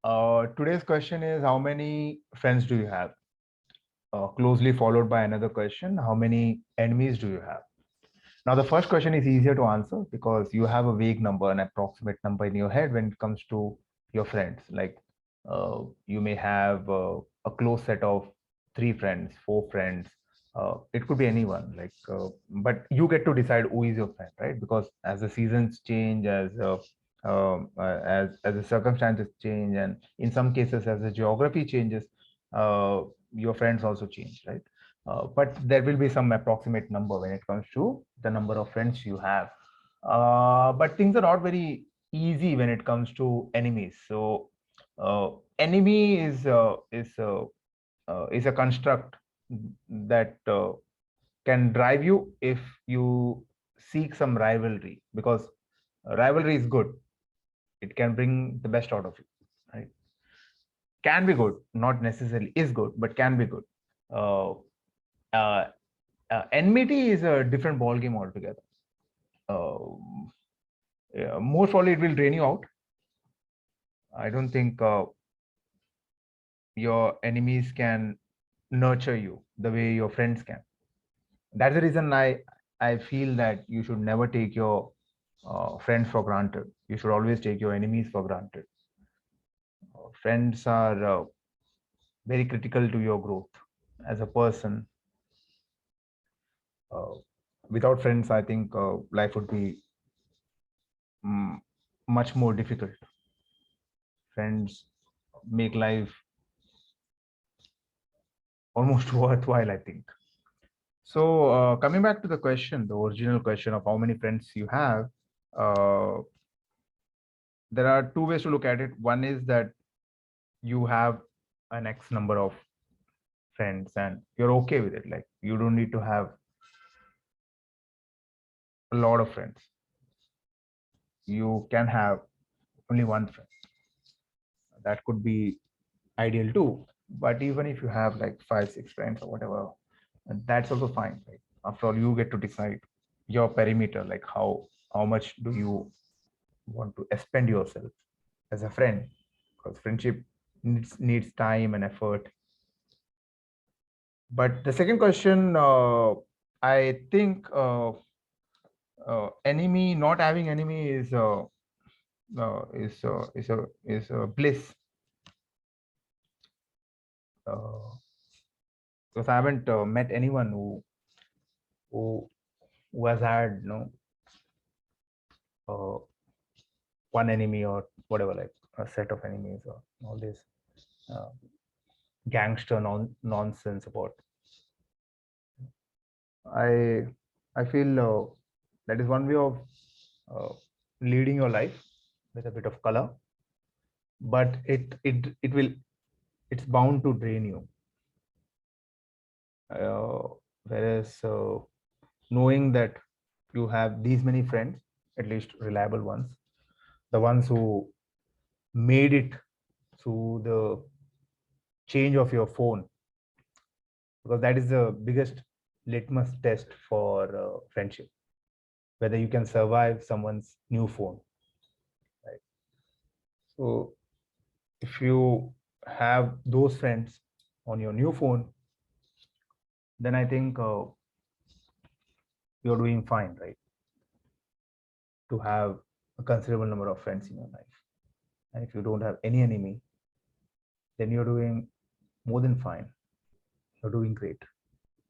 Today's question is, how many friends do you have? Closely followed by another question, how many enemies do you have? Now, the first question is easier to answer because you have a vague number, an approximate number in your head when it comes to your friends. Like you may have a close set of 3 friends, 4 friends. It could be anyone. But you get to decide who is your friend, right? Because as the seasons change, as the circumstances change, and in some cases as the geography changes, your friends also change, right? But there will be some approximate number when it comes to the number of friends you have. But things are not very easy when it comes to enemies. So enemy is a construct that can drive you if you seek some rivalry, because rivalry is good. It can bring the best out of you, right? Can be good, not necessarily is good, but can be good. uh, uh, Enmity is a different ball game altogether. Yeah, most probably it will drain you out. I don't think your enemies can nurture you the way your friends can. That's the reason I feel that you should never take your friends for granted. You should always take your enemies for granted. Friends are very critical to your growth as a person. Uh, Without friends, I think life would be mm, much more difficult. Friends make life almost worthwhile, I think. So, coming back to the question, the original question of how many friends you have, uh, there are two ways to look at it. One is that you have an X number of friends and you're okay with it. Like, you don't need to have a lot of friends. You can have only one friend. That could be ideal too. But even if you have like 5, 6 friends or whatever, that's also fine. Right? After all, you get to decide your perimeter, like how much do you want to expend yourself as a friend, because friendship needs time and effort. But the second question, I think enemy, not having enemy is a bliss, because I haven't met anyone who who has had uh, one enemy or whatever, like a set of enemies or all this uh, gangster nonsense about. I I feel that is one way of uh, leading your life with a bit of color, but it's bound to drain you. Whereas knowing that you have these many friends, at least reliable ones, the ones who made it through the change of your phone, because that is the biggest litmus test for friendship, whether you can survive someone's new phone, right? So if you have those friends on your new phone, then I think you're doing fine, right? To have a considerable number of friends in your life. And if you don't have any enemy, then you're doing more than fine. You're doing great.